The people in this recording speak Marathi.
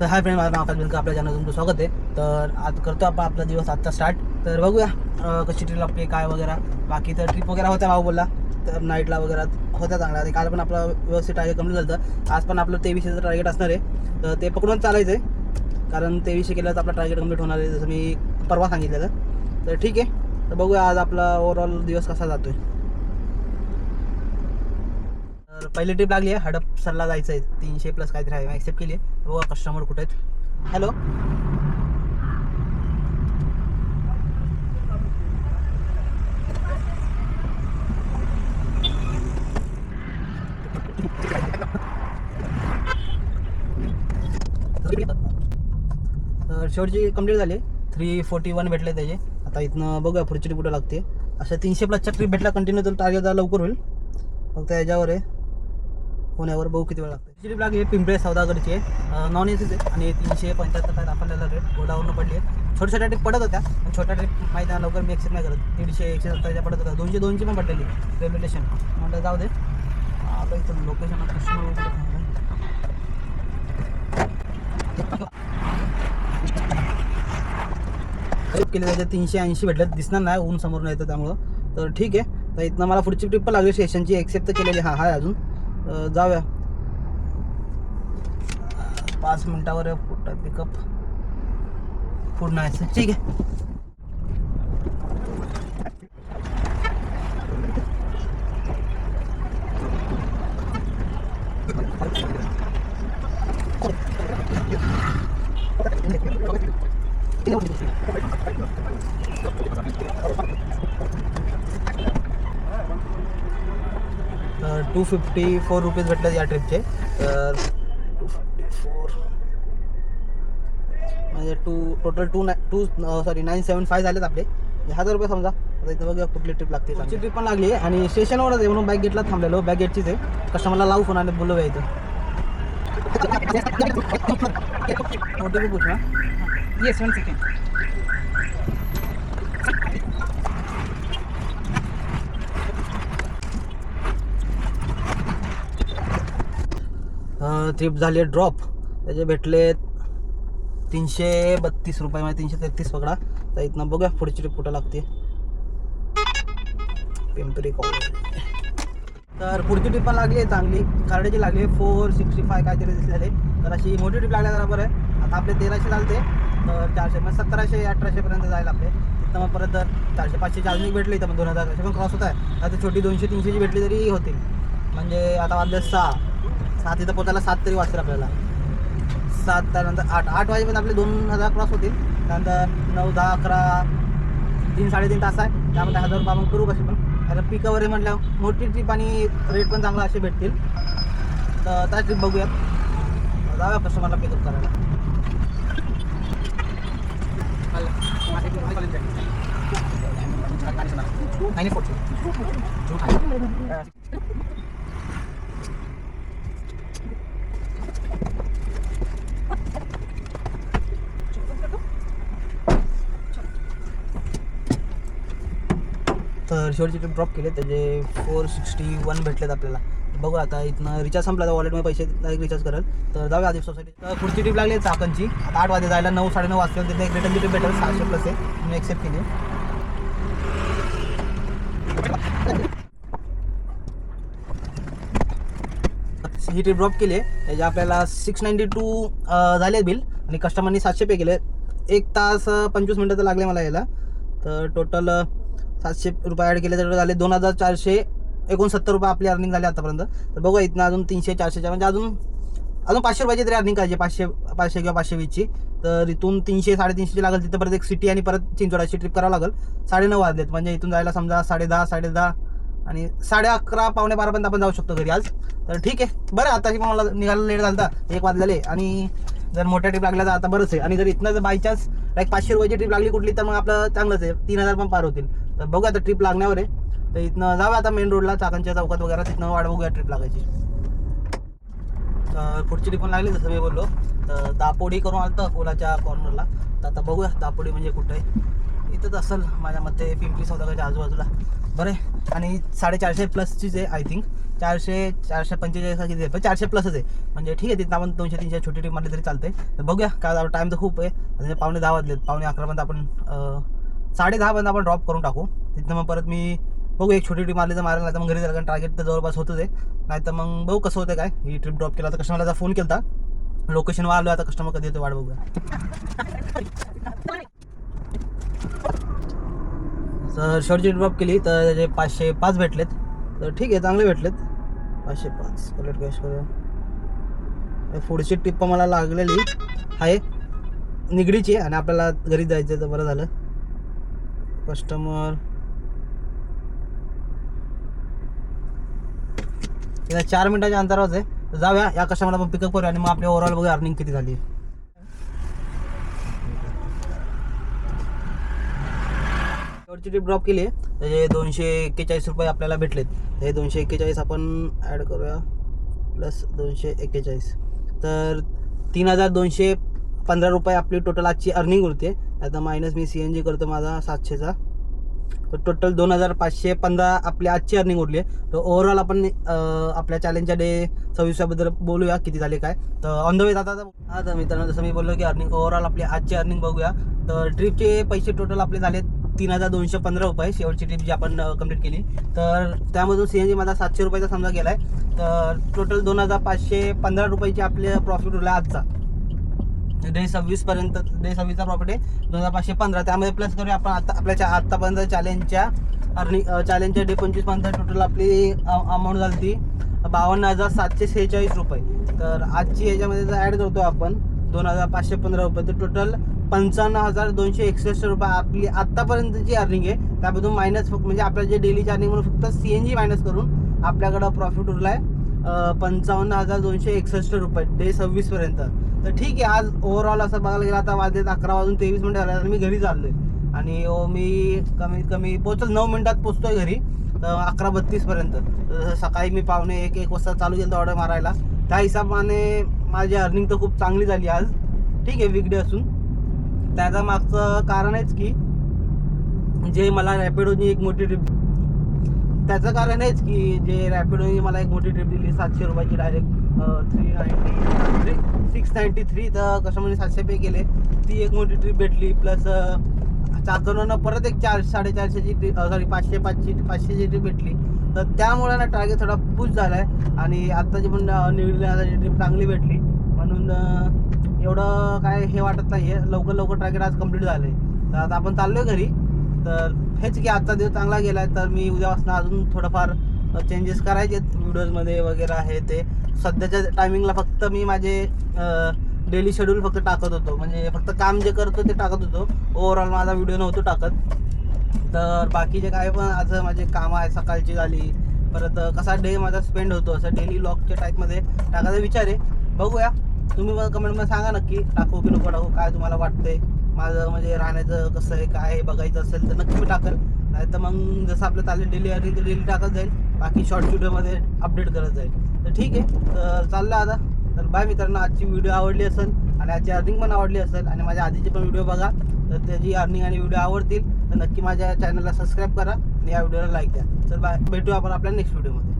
तर हाय फ्रेंड, माझं नाव आकाश बिलकर, आपल्या चॅनल तुमचं स्वागत आहे. तर आज करतो आपण आपला दिवस आजचा स्टार्ट. तर बघूया कशी ट्रिप आपली काय वगैरे. बाकी तर ट्रिप वगैरे होत्या, भाऊ बोलला तर नाईटला वगैरे होत्या चांगल्या. आणि काल पण आपलं व्यवस्थित टार्गेट कम्प्लीट झालं होतं. आज पण आपलं 2300चं टार्गेट असणार आहे, तर ते पकडून चालायचं आहे. कारण 2300 केलं तर आपलं टार्गेट कम्प्लीट होणार आहे, जसं मी परवा सांगितलेलं. तर ठीक आहे, तर बघूया आज आपला ओव्हरऑल दिवस कसा जातो आहे. तर पहिली ट्रिप लागली आहे, हडपसरला जायचं आहे. 300+ काहीतरी आहे, ॲक्सेप्ट केली आहे. बघा कस्टमर कुठे आहेत. हॅलो, तर शेवटची कंप्लीट झाली. 341 भेटले त्याचे. आता इथनं बघूया पुढची ट्रिप कुठं लागते. अशा 300+ ट्रिप भेटला कंटिन्यू, तर टार्गेट लवकर होईल. फक्त याच्यावर आहे, पुण्यावर बघू किती वेळ लागते. ट्रिप लागली आहे पिंपळे सौदागरची आहे, नॉन एसीच आहे. आणि 375 काय आपल्याला रेट गोडावरून पडली आहे. छोट्या छोट्या ट्रिप पडत होत्या, पण छोट्या ट्रिप माहिती आहे लवकर मी एक्सेप्ट नाही करत. 150 170 पडत होत्या, 200 पण पडलेली रेल्वे स्टेशन. म्हटलं जाऊ दे. आपलं इथं लोकेशन केले त्याच्यात 380 भेटले, दिसणार नाही ऊन समोरून येतं त्यामुळं. तर ठीक आहे, तर इथनं मला पुढची ट्रिप पण लागली स्टेशनची, एक्सेप्ट तर केलेली हाय अजून. जाऊया. 5 मिनिटावर पिकअप पूर्ण आहे. ठीक आहे. तर 254 रुपीज भेटले या ट्रिपचे. तर 254 म्हणजे टोटल 975 झालेत आपले, 1000 रुपये समजा. आता इथं बघा कुठली ट्रिप लागते. आमची ट्रिप पण लागली आहे आणि स्टेशनवरच आहे म्हणून बॅग गेटला थांबलेलो. बॅग गेटचीच आहे. कस्टमरला लावू फोन आणि बोलू इथं. OTP पूछना. Yes, 1 second. ट्रिप झाली आहे ड्रॉप. त्याचे भेटले 332 रुपये, म्हणजे 333 पकडा. तर इथनं बघूया पुढची ट्रिप कुठं लागते. पिंपरी कॉलेज. तर पुढची ट्रिप पण लागली आहे चांगली, कार्डेची लागली आहे. 465 काहीतरी दिसलेले. तर अशी मोठी ट्रिप लागल्या बरोबर आहे. आता आपले 1300 चालते, तर 400 म्हणजे 1700-1800 पर्यंत जाईल आपले. तिथं मग परत जर 400-500 चार्जिंग भेटली तर मग 2000 असे पण क्रॉस होत आहे. आता छोटी 200-300ची भेटली तरी होतील. म्हणजे आता वाजले 6 तिथं पोचायला 7 तरी वाजतील आपल्याला. 7 त्यानंतर 8 वाजेपर्यंत आपले 2000 क्रॉस होतील. त्यानंतर 9, 10, 11, 3-3.5 तास आहे. त्यामध्ये 1000 रुपये आपण करू कसे पण. आता पिकावर आहे म्हटलं मोठी ट्रिप आणि रेट पण चांगला असे भेटतील. तर त्या ट्रिप बघूयात. जाऊया कस्टमरला पिकअप करायला. तर शेवटची ट्रिप ड्रॉप केले, त्याचे 461 भेटलेत आपल्याला. बघू आता इथनं रिचार्ज संपला तर वॉलेटमध्ये पैसे डायरेक्ट रिचार्ज करेल. तर जाऊया आधी सोसायटी. तर पुढची ट्रिप लागली आहे चाकणची. आता 8 वाजे जायला 9-9:30 वाजता. तिथे एक रिटर्नची ट्रिप भेटेल 600+ आहे, मी एक्सेप्ट केली. ही ट्रिप ड्रॉप केली आहे, त्याचे आपल्याला 692 झाले बिल. आणि कस्टमरनी 700 पे केले. 1 तास 25 मिनटं तर लागले मला यायला. तर टोटल 700 रुपये ॲड केले तर झाले 2469 रुपये आपली अर्निंग झाली आतापर्यंत. तर बघूया इथनं अजून 300-400 म्हणजे अजून 500 रुपयाची तरी अर्निंग करायची. 500 किंवा 520ची. तर इथून 300-350 लागेल. तिथं परत एक सिटी आणि परत चिंचवडाची ट्रिप करावं लागेल. 9:30 वाजलेत, म्हणजे इथून जायला समजा 10:30 आणि 11:30 12:15 आपण जाऊ शकतो घरी आज. तर ठीक आहे. बरं आता की मला निघायला लेट झालं होता, 1 वाजलेले. आणि जर मोठ्या ट्रिप लागल्या तर आता बरंच आहे. आणि जर इथनं जर बाय चान्स 500 रुपयाची ट्रिप लागली कुठली, तर मग आपलं चांगलंच आहे, 3000 पण पार होतील. तर बघूया आता ट्रिप लागण्यावर आहे. तर इथनं जाऊया आता मेन रोडला चाकणच्या चौकात वगैरे, तिथनं वाट बघूया ट्रिप लागायची. तर पुढची ट्रिप पण लागली जसं मी बोललो. तर दापोडी करून आलं तर ओलाच्या कॉर्नरला. तर आता बघूया दापोडी म्हणजे कुठं आहे. इथंच असेल माझ्या मते, पिंपरी सौदागरच्या आजूबाजूला. बरं आहे. आणि 450 प्लसचीच आहे आय थिंक. 445 किती आहे, पण 400 प्लसच आहे. म्हणजे ठीक आहे, तिथं आपण 200-300 छोटी ट्रिप मारली तरी चालते. तर बघूया काय, टाईम तर खूप आहे. म्हणजे 9:15 वाजलेत. 9:11पर्यंत आपण 10:30पर्यंत आपण ड्रॉप करून टाकू. तिथं मग परत मी बघू, एक छोटी ट्रिप मारली तर मारायला, नाही तर मग घरी जायला, कारण टार्गेट तर जवळपास होतच आहे. नाही तर मग बघू कसं होतं काय. ही ट्रिप ड्रॉप केला तर कस्टमरला फोन केला होता, लोकेशनवर आलो. आता कस्टमर कधी येतो वाट बघूया. तर शॉर्टची ड्रॉप केली तर त्याचे 505 भेटलेत. तर ठीक आहे, चांगले भेटलेत. 505 कलेक्ट कॅश करूया. पुढची टिप्प मला लागलेली आहे निगडीची, आणि आपल्याला घरी जायचं तर बरं झालं. कस्टमर 4 मिनिटाच्या अंतरावरच आहे. तर जाऊया, या कस्टमरला आपण पिकअप करूया आणि मग आपली ओव्हरऑल बघूया अर्निंग किती झाली. शेवटची ट्रिप ड्रॉप केली आहे, त्याचे 241 रुपये आपल्याला भेटलेत. हे 241 आपण ॲड करूया, प्लस 241, तर 3215 रुपये आपली टोटल आजची अर्निंग उरते. आता मायनस मी CNG करतो माझा 700चा, तर टोटल 2515 आपली आजची अर्निंग उरली आहे. तर ओव्हरऑल आपण आपल्या चॅलेंजच्या डे 26बद्दल बोलूया किती झाले काय. तर ऑन द वे आता मित्रांनो, जसं मी बोललो की अर्निंग ओव्हरऑल आपली आजची अर्निंग बघूया. तर ट्रिपचे पैसे टोटल आपले झाले 3215 रुपये. शेवटची ट्रिप जी आपण कंप्लीट केली, तर त्यामधून CNG माझा 700 रुपयाचा समजा गेला आहे. तर टोटल 2515 रुपयाची आपले प्रॉफिट उरला आजचा. डे 26पर्यंत, डे 26चा प्रॉफिट आहे 2515. त्यामध्ये प्लस करूया आपण आत्तापर्यंत चॅलेंजच्या डे 25पर्यंत टोटल आपली अमाऊंट झाली ती 52,746 रुपये. तर आजची याच्यामध्ये जर ॲड करतो आपण 2515 रुपये, तर टोटल 55,261 रुपये आपली आत्तापर्यंतची अर्निंग आहे. त्यामधून मायनस म्हणजे आपल्या जे डेलीची अर्निंग म्हणून फक्त CNG मायनस करून आपल्याकडं प्रॉफिट उरला आहे 55,261 रुपये डे 26पर्यंत. तर ठीक आहे, आज ओव्हरऑल असं बघायला गेलं आता वाजले 11:23 झाले, तर मी घरी चाललो आहे. आणि मी कमीत कमी पोहोचल 9 मिनिटात पोचतोय घरी, तर 11:32पर्यंत. तर सकाळी मी 1:15 वाजता चालू केलं ऑर्डर मारायला. त्या हिशोबाने माझी अर्निंग तर खूप चांगली झाली आज. ठीक आहे, वीकडे असून त्याचा मागचं कारण आहेच की जे मला रॅपिडोनी एक मोठी ट्रिप, त्याचं कारण हेच की जे रॅपिडोनी मला एक मोठी ट्रिप दिली 700 रुपयाची डायरेक्ट 693. तर कस्टमरने 700 पे केले, ती एक मोठी ट्रिप भेटली. प्लस 4 जणांना परत एक 400-450ची ट्रिप, 500ची ट्रिप भेटली. तर त्यामुळे ना टार्गेट थोडा पुश झाला आहे. आणि आत्ताची पण निवडली ट्रिप चांगली भेटली, म्हणून एवढं काय हे वाटत नाही आहे. लवकर टार्गेट आज कंप्लीट झालं आहे. तर आता आपण चाललो आहे घरी. तर हेच की आजचा दिवस चांगला गेला आहे. तर मी उद्यापासून अजून थोडंफार चेंजेस करायचे व्हिडिओजमध्ये वगैरे आहे. ते सध्याच्या टायमिंगला फक्त मी माझे डेली शेड्यूल फक्त टाकत होतो, म्हणजे फक्त काम जे करतो ते टाकत होतो. ओव्हरऑल माझा व्हिडिओ नव्हतो टाकत. तर बाकीचे काय पण आज माझे कामं आहे, सकाळची झाली, परत कसा डे माझा स्पेंड होतो असं डेली व्लॉगच्या टाईपमध्ये टाकायचा विचार आहे. बघूया, तुम्ही मला कमेंटमध्ये सांगा नक्की टाकू की नको टाकू, काय तुम्हाला वाटतंय. माझं म्हणजे राहण्याचं कसं आहे काय बघायचं असेल तर नक्की मी टाकेल. नाही तर मग जसं आपलं चालेल डेली अर्निंग तर डेली टाकत जाईल, बाकी शॉर्ट व्हिडिओमध्ये अपडेट करत जाईल. तर ठीक आहे, तर चाललं आता. तर बाय मित्रांनो, आजची व्हिडिओ आवडली असेल आणि आजची अर्निंग पण आवडली असेल आणि माझ्या आधीचे पण व्हिडिओ बघा, तर त्याची अर्निंग आणि व्हिडिओ आवडतील तर नक्की माझ्या चॅनलला सबस्क्राईब करा आणि या व्हिडिओला लाईक द्या. तर बाय, भेटू आपण आपल्या नेक्स्ट व्हिडिओमध्ये.